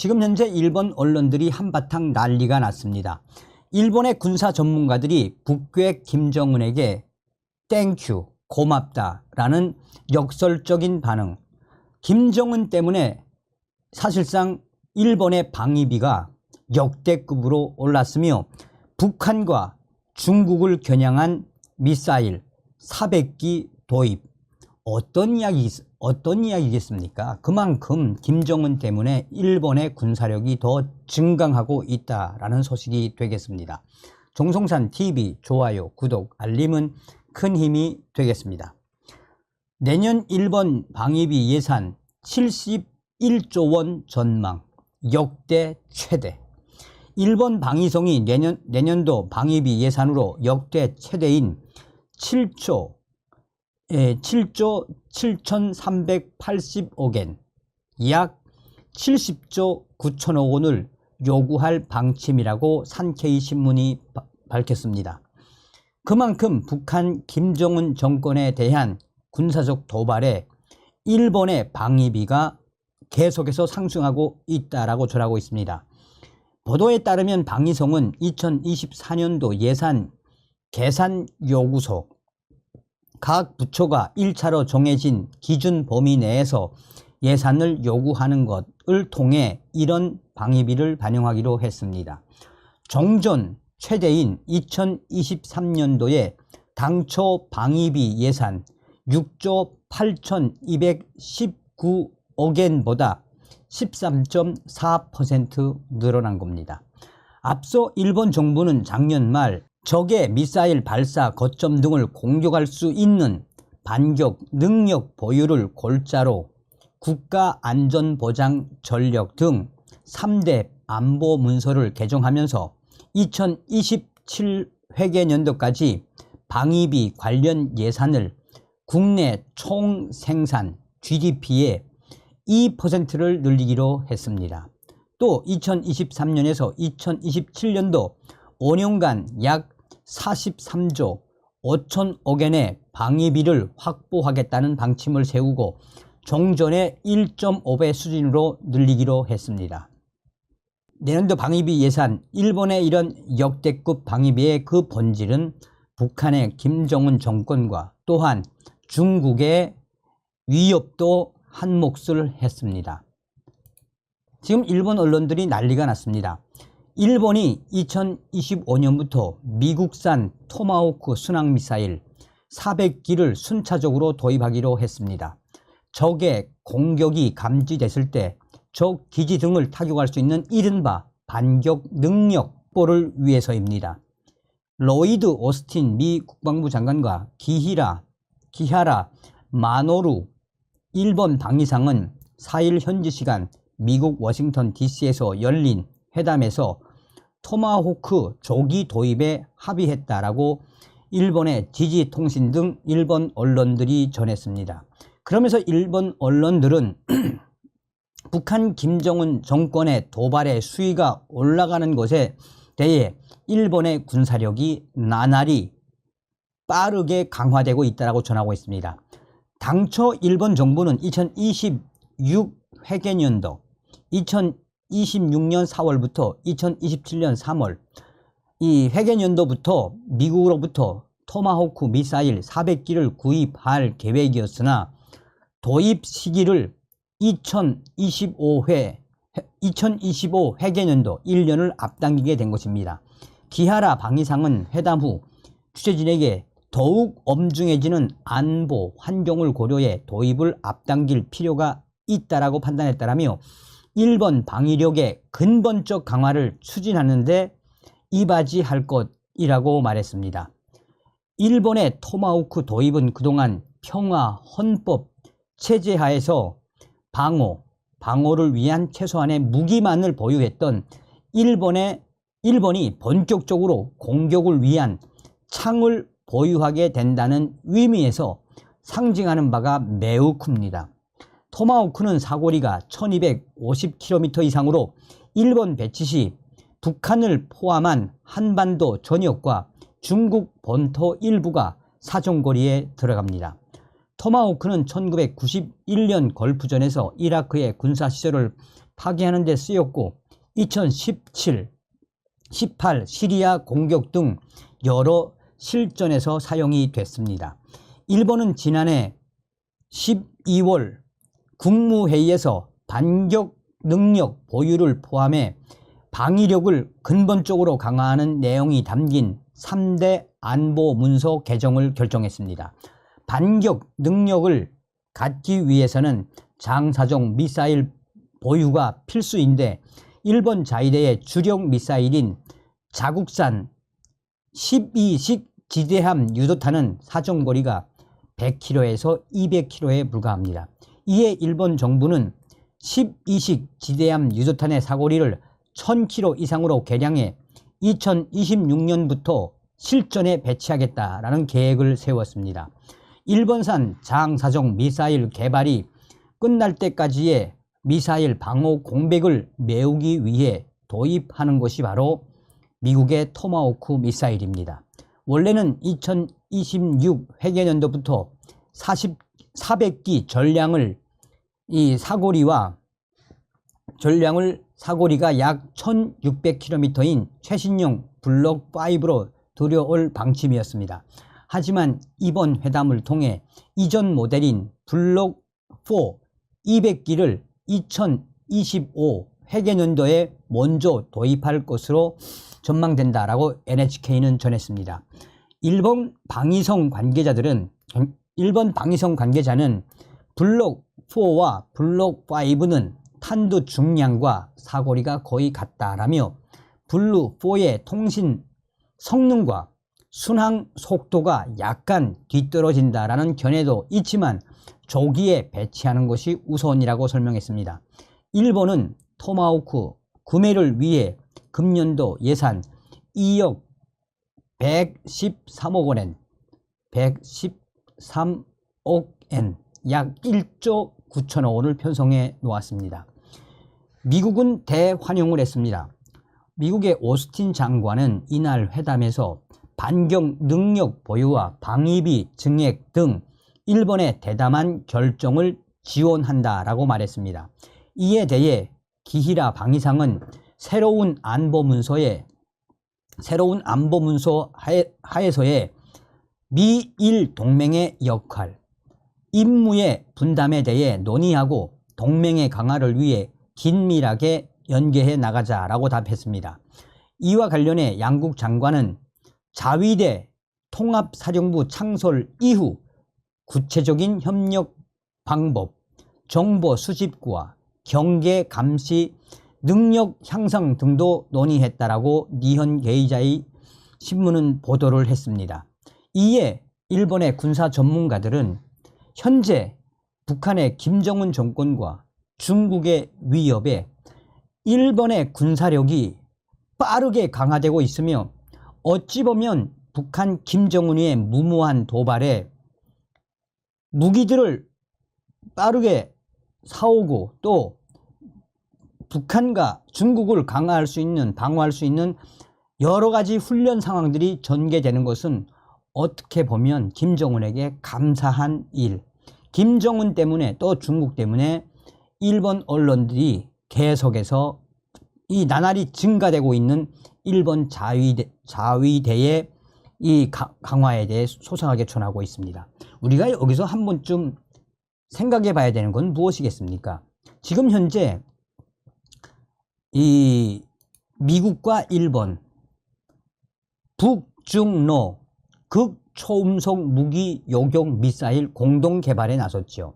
지금 현재 일본 언론들이 한바탕 난리가 났습니다. 일본의 군사 전문가들이 북괴 김정은에게 땡큐, 고맙다라는 역설적인 반응. 김정은 때문에 사실상 일본의 방위비가 역대급으로 올랐으며 북한과 중국을 겨냥한 미사일 400기 도입. 어떤 이야기겠습니까? 그만큼 김정은 때문에 일본의 군사력이 더 증강하고 있다라는 소식이 되겠습니다. 정성산 TV 좋아요, 구독, 알림은 큰 힘이 되겠습니다. 내년 일본 방위비 예산 71조 원 전망, 역대 최대. 일본 방위성이 내년도 방위비 예산으로 역대 최대인 7조 7,380억 엔, 약 70조 9천억 원을 요구할 방침이라고 산케이 신문이 밝혔습니다. 그만큼 북한 김정은 정권에 대한 군사적 도발에 일본의 방위비가 계속해서 상승하고 있다라고 전하고 있습니다. 보도에 따르면 방위성은 2024년도 예산 계산 요구서, 각 부처가 1차로 정해진 기준 범위 내에서 예산을 요구하는 것을 통해 이런 방위비를 반영하기로 했습니다. 종전 최대인 2023년도에 당초 방위비 예산 6조 8,219억 엔보다 13.4% 늘어난 겁니다. 앞서 일본 정부는 작년 말 적의 미사일 발사 거점 등을 공격할 수 있는 반격 능력 보유를 골자로 국가안전보장 전력 등 3대 안보 문서를 개정하면서 2027 회계년도까지 방위비 관련 예산을 국내 총생산 GDP의 2%를 늘리기로 했습니다. 또 2023년에서 2027년도 5년간 약 43조 5천억 엔의 방위비를 확보하겠다는 방침을 세우고 종전의 1.5배 수준으로 늘리기로 했습니다. 내년도 방위비 예산, 일본의 이런 역대급 방위비의 그 본질은 북한의 김정은 정권과 또한 중국의 위협도 한 몫을 했습니다. 지금 일본 언론들이 난리가 났습니다. 일본이 2025년부터 미국산 토마호크 순항미사일 400기를 순차적으로 도입하기로 했습니다. 적의 공격이 감지됐을 때 적 기지 등을 타격할 수 있는 이른바 반격 능력 확보를 위해서입니다. 로이드 오스틴 미 국방부 장관과 기하라 마노루 일본 방위상은 4일 현지 시간 미국 워싱턴 DC에서 열린 회담에서 토마호크 조기 도입에 합의했다라고 일본의 지지통신 등 일본 언론들이 전했습니다. 그러면서 일본 언론들은 북한 김정은 정권의 도발의 수위가 올라가는 것에 대해 일본의 군사력이 나날이 빠르게 강화되고 있다고 전하고 있습니다. 당초 일본 정부는 2026 회계년도 2026년 4월부터 2027년 3월 이 회계년도부터 미국으로부터 토마호크 미사일 400기를 구입할 계획이었으나 도입 시기를 2025 회계년도 1년을 앞당기게 된 것입니다. 기하라 방위상은 회담 후 취재진에게 더욱 엄중해지는 안보 환경을 고려해 도입을 앞당길 필요가 있다라고 판단했다라며 일본 방위력의 근본적 강화를 추진하는 데 이바지할 것이라고 말했습니다. 일본의 토마호크 도입은 그동안 평화 헌법 체제 하에서 방어를 위한 최소한의 무기만을 보유했던 일본이 본격적으로 공격을 위한 창을 보유하게 된다는 의미에서 상징하는 바가 매우 큽니다. 토마호크는 사거리가 1250km 이상으로 일본 배치 시 북한을 포함한 한반도 전역과 중국 본토 일부가 사정거리에 들어갑니다. 토마호크는 1991년 걸프전에서 이라크의 군사시설을 파괴하는 데 쓰였고 2017, 18 시리아 공격 등 여러 실전에서 사용이 됐습니다. 일본은 지난해 12월 국무회의에서 반격 능력 보유를 포함해 방위력을 근본적으로 강화하는 내용이 담긴 3대 안보 문서 개정을 결정했습니다. 반격 능력을 갖기 위해서는 장사정 미사일 보유가 필수인데 일본 자위대의 주력 미사일인 자국산 12식 지대함 유도탄은 사정거리가 100km에서 200km에 불과합니다. 이에 일본 정부는 12식 지대함 유도탄의 사거리를 1000km 이상으로 개량해 2026년부터 실전에 배치하겠다라는 계획을 세웠습니다. 일본산 장사정 미사일 개발이 끝날 때까지의 미사일 방어 공백을 메우기 위해 도입하는 것이 바로 미국의 토마호크 미사일입니다. 원래는 2026 회계년도부터 400기 전량을 사거리가 약 1600km인 최신형 블록5로 들여올 방침이었습니다. 하지만 이번 회담을 통해 이전 모델인 블록4 200기를 2025 회계년도에 먼저 도입할 것으로 전망된다라고 NHK는 전했습니다. 일본 방위성 관계자는 블록4와 블록5는 탄두 중량과 사거리가 거의 같다라며 블록4의 통신 성능과 순항 속도가 약간 뒤떨어진다라는 견해도 있지만 조기에 배치하는 것이 우선이라고 설명했습니다. 일본은 토마호크 구매를 위해 금년도 예산 2억 113억 원, 113억 엔, 약 1조 9천억 원을 편성해 놓았습니다. 미국은 대환영을 했습니다. 미국의 오스틴 장관은 이날 회담에서 반격 능력 보유와 방위비 증액 등 일본의 대담한 결정을 지원한다라고 말했습니다. 이에 대해 기히라 방위상은 새로운 안보 문서 하에서의 미일 동맹의 역할, 임무의 분담에 대해 논의하고 동맹의 강화를 위해 긴밀하게 연계해 나가자라고 답했습니다. 이와 관련해 양국 장관은 자위대 통합사령부 창설 이후 구체적인 협력 방법, 정보 수집과 경계 감시 능력 향상 등도 논의했다라고 니혼 게이자의 신문은 보도를 했습니다. 이에 일본의 군사 전문가들은 현재 북한의 김정은 정권과 중국의 위협에 일본의 군사력이 빠르게 강화되고 있으며 어찌 보면 북한 김정은의 무모한 도발에 무기들을 빠르게 사오고 또 북한과 중국을 방어할 수 있는 여러 가지 훈련 상황들이 전개되는 것은 어떻게 보면 김정은에게 감사한 일, 김정은 때문에 또 중국 때문에 일본 언론들이 계속해서 이 나날이 증가되고 있는 일본 자위대의 이 강화에 대해 소상하게 전하고 있습니다. 우리가 여기서 한 번쯤 생각해 봐야 되는 건 무엇이겠습니까? 지금 현재 이 미국과 일본 북중로 극초음속 무기 요격 미사일 공동 개발에 나섰죠.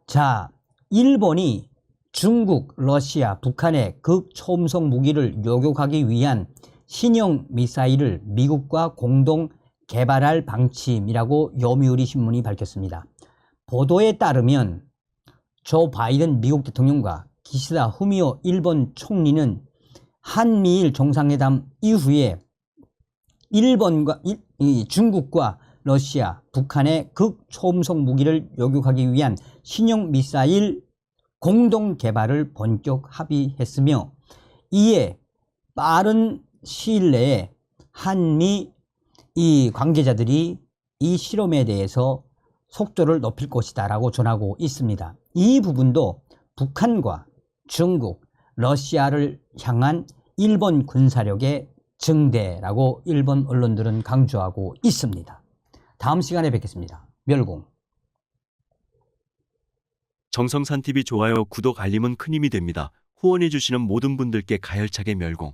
자, 일본이 중국, 러시아, 북한의 극초음속 무기를 요격하기 위한 신형 미사일을 미국과 공동 개발할 방침이라고 요미우리 신문이 밝혔습니다. 보도에 따르면 조 바이든 미국 대통령과 기시다 후미오 일본 총리는 한미일 정상회담 이후에 중국과 러시아, 북한의 극초음속 무기를 요격하기 위한 신형 미사일 공동 개발을 본격 합의했으며 이에 빠른 시일 내에 한미 관계자들이 이 실험에 대해서 속도를 높일 것이다 라고 전하고 있습니다. 이 부분도 북한과 중국, 러시아를 향한 일본 군사력의 증대라고 일본 언론들은 강조하고 있습니다. 다음 시간에 뵙겠습니다. 멸공. 정성산 TV 좋아요, 구독, 알림은 큰 힘이 됩니다. 후원해 주시는 모든 분들께 가열차게 멸공.